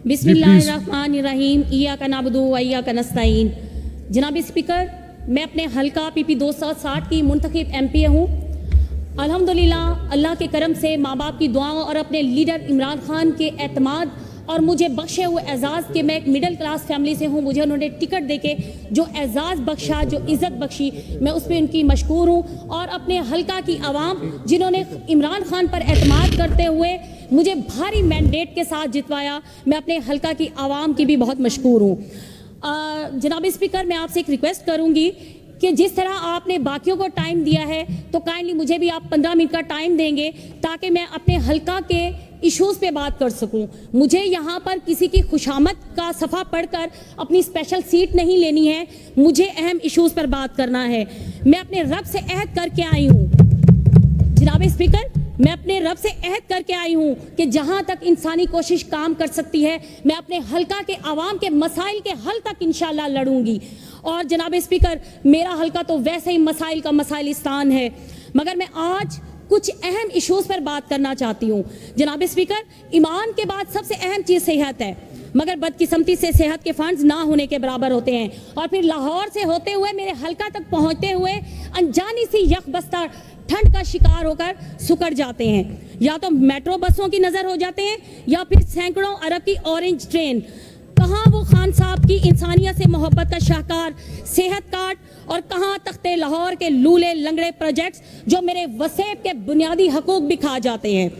बिस्मिल्लाहिर्रहमानिर्रहीम इय्याका नअबुदु व इय्याका नस्तईन। जनाब स्पीकर, मैं अपने हल्का PP 260 की मुंतखब MP हूँ। अल्हम्दुलिल्लाह अल्लाह के करम से माँ बाप की दुआओं और अपने लीडर इमरान खान के एतमाद और मुझे बख्शे हुए एजाज़ के मैं एक मिडिल क्लास फैमिली से हूँ। मुझे उन्होंने टिकट देके जो एजाज़ बख्शा, जो इज़्ज़त बख्शी, मैं उस पर उनकी मशकूर हूँ। और अपने हल्का की आवाम जिन्होंने इमरान खान पर एतमाद करते हुए मुझे भारी मैंडेट के साथ जितवाया, मैं अपने हल्का की आवाम की भी बहुत मशकूर हूँ। जनाब स्पीकर, मैं आपसे एक रिक्वेस्ट करूँगी कि जिस तरह आपने बाकियों को टाइम दिया है तो काइंडली मुझे भी आप 15 मिनट का टाइम देंगे ताकि मैं अपने हल्का के इश्यूज़ पे बात कर सकूं। मुझे यहाँ पर किसी की खुशामद का सफ़ा पढ़कर अपनी स्पेशल सीट नहीं लेनी है, मुझे अहम इश्यूज़ पर बात करना है। मैं अपने रब से अहद करके आई हूँ जनाब स्पीकर, मैं अपने रब से अहद करके आई हूँ कि जहाँ तक इंसानी कोशिश काम कर सकती है मैं अपने हल्का के आवाम के मसाइल के हल तक इंशाल्लाह लड़ूंगी। और जनाब स्पीकर, मेरा हल्का तो वैसे ही मसाइल का मसाइलिस्तान है, मगर मैं आज कुछ अहम इश्यूज़ पर बात करना चाहती हूँ। जनाब स्पीकर, ईमान के बाद सबसे अहम चीज़ सेहत है, मगर बदकिस्मती से सेहत के फंड्स ना होने के बराबर होते हैं। और फिर लाहौर से होते हुए मेरे हल्का तक पहुँचते हुए अनजानी सी यकबस्ता ठंड का शिकार होकर सुकड़ जाते हैं। या तो मेट्रो बसों की नज़र हो जाते हैं या फिर सैकड़ों अरब की ऑरेंज ट्रेन। कहाँ वो खान साहब की इंसानियत से मोहब्बत का शाहकार सेहत कार्ड, और कहाँ तख्ते लाहौर के लूले लंगड़े प्रोजेक्ट्स जो मेरे वसेब के बुनियादी हकूक भी खा जाते हैं।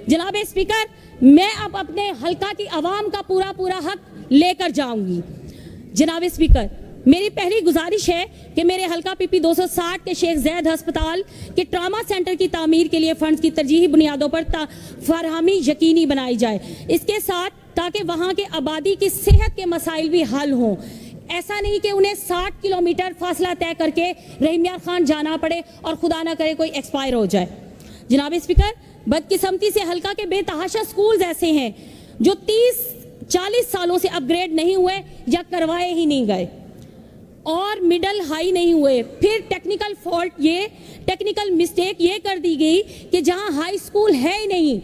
जनाब स्पीकर, मैं अब अपने हल्का की आवाम का पूरा हक लेकर जाऊंगी। जनाब स्पीकर, मेरी पहली गुजारिश है कि मेरे हल्का PP 260 के शेख ज़ैद अस्पताल के ट्रामा सेंटर की तामीर के लिए फंड्स की तरजीही बुनियादों पर फरहमी यकीनी बनाई जाए, इसके साथ ताकि वहाँ के आबादी की सेहत के मसाइल भी हल हों। ऐसा नहीं कि उन्हें 60 किलोमीटर फासला तय करके रहीम खान जाना पड़े और खुदा ना करे कोई एक्सपायर हो जाए। जनाब स्पीकर, बदकिस्मती से हल्का के बेतहाशा स्कूल्स ऐसे हैं जो 30-40 सालों से अपग्रेड नहीं हुए या करवाए ही नहीं गए और मिडल हाई नहीं हुए। फिर टेक्निकल फॉल्ट, ये टेक्निकल मिस्टेक ये कर दी गई कि जहां हाई स्कूल है ही नहीं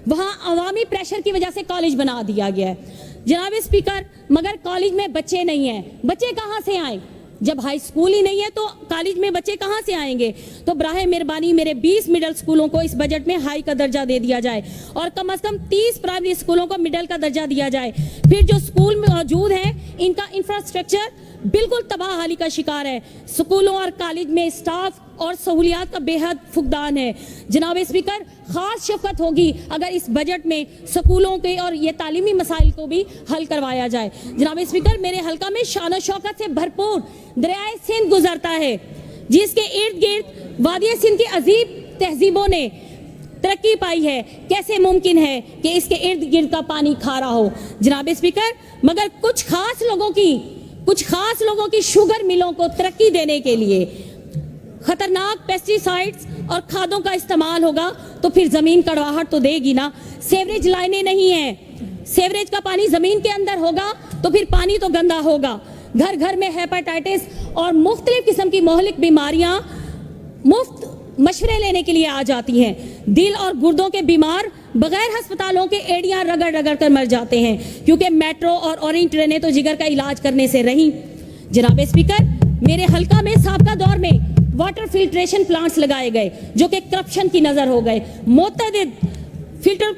वहां अवामी प्रेशर की वजह से कॉलेज बना दिया गया है। जनाब स्पीकर, मगर कॉलेज में बच्चे नहीं हैं, बच्चे कहां से आए? जब हाई स्कूल ही नहीं है तो कॉलेज में बच्चे कहां से आएंगे? तो बराहे मेहरबानी मेरे 20 मिडिल स्कूलों को इस बजट में हाई का दर्जा दे दिया जाए और कम से कम 30 प्राइमरी स्कूलों को मिडिल का दर्जा दिया जाए। फिर जो स्कूल में मौजूद हैं इनका इंफ्रास्ट्रक्चर बिल्कुल तबाहाली का शिकार है। स्कूलों और कॉलेज में स्टाफ और सहूलियात का बेहद फुकदान है। जनाब स्पीकर, खास शफकत होगी अगर इस बजट में स्कूलों के और ये तालीमी मसाइल को भी हल करवाया जाए। जनाब स्पीकर, मेरे हल्का में शान और शौकत से भरपूर दरियाए सिंध गुजरता है, जिसके इर्द गिर्द वादी सिंध की अजीब तहजीबों ने तरक्की पाई है। कैसे मुमकिन है कि इसके इर्द गिर्द का पानी खारा हो? जनाब स्पीकर, मगर कुछ खास लोगों की शुगर मिलों को तरक्की देने के लिए खतरनाक पेस्टिसाइड्स और खादों का इस्तेमाल होगा तो फिर जमीन कड़वाहट तो देगी ना। सेवरेज लाइनें नहीं है, सेवरेज का पानी जमीन के अंदर होगा तो फिर पानी तो गंदा होगा। घर घर में हेपेटाइटिस और मुख्तलिफ किस्म की मोहलिक बीमारियां मुफ्त मशवरे लेने के लिए आ जाती हैं। दिल और गुर्दों के बीमार बगैर अस्पतालों के एड़ियां रगड़ कर मर जाते हैं क्योंकि मेट्रो और ऑरेंज ट्रेनें तो जिगर का इलाज करने से रहीं। जनाब स्पीकर, मेरे हल्का में साबका दौर में वाटर फिल्ट्रेशन प्लांट्स लगाए गए जो कि करप्शन की नजर हो गए। मुतअद्दिद फिल्टर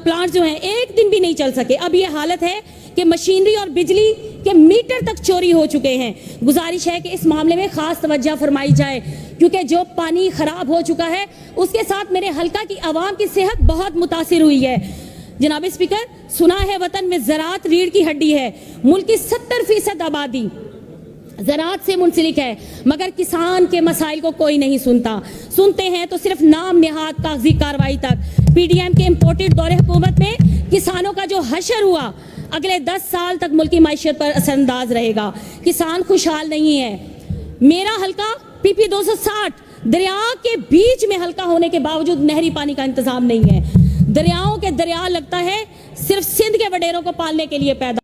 प्लांट्स जो हैं एक दिन भी नहीं चल सके। अब ये हालत है कि मशीनरी और बिजली के मीटर तक चोरी हो चुके हैं। गुजारिश है कि इस मामले में खास तवज्जो फरमाई जाए क्योंकि जो पानी खराब हो चुका है उसके साथ मेरे हल्का की आवाम की सेहत बहुत मुतासिर हुई है। जनाब स्पीकर, सुना है वतन में ज़राअत रीढ़ की हड्डी है। मुल्क की 70% आबादी ज़राअत से मुंसलिक है, मगर किसान के मसाइल को कोई नहीं सुनते हैं तो सिर्फ नाम निहाद कागजी कार्रवाई तक। PDM के इम्पोर्टेड दौरे हुकूमत में किसानों का जो हशर हुआ अगले 10 साल तक मुल्क की माइशत पर असरअंदाज रहेगा। किसान खुशहाल नहीं है। मेरा हल्का PP 260 दरिया के बीच में हल्का होने के बावजूद नहरी पानी का इंतजाम नहीं है। दरियाओं के दरिया लगता है सिर्फ सिंध के वडेरों को पालने के लिए पैदा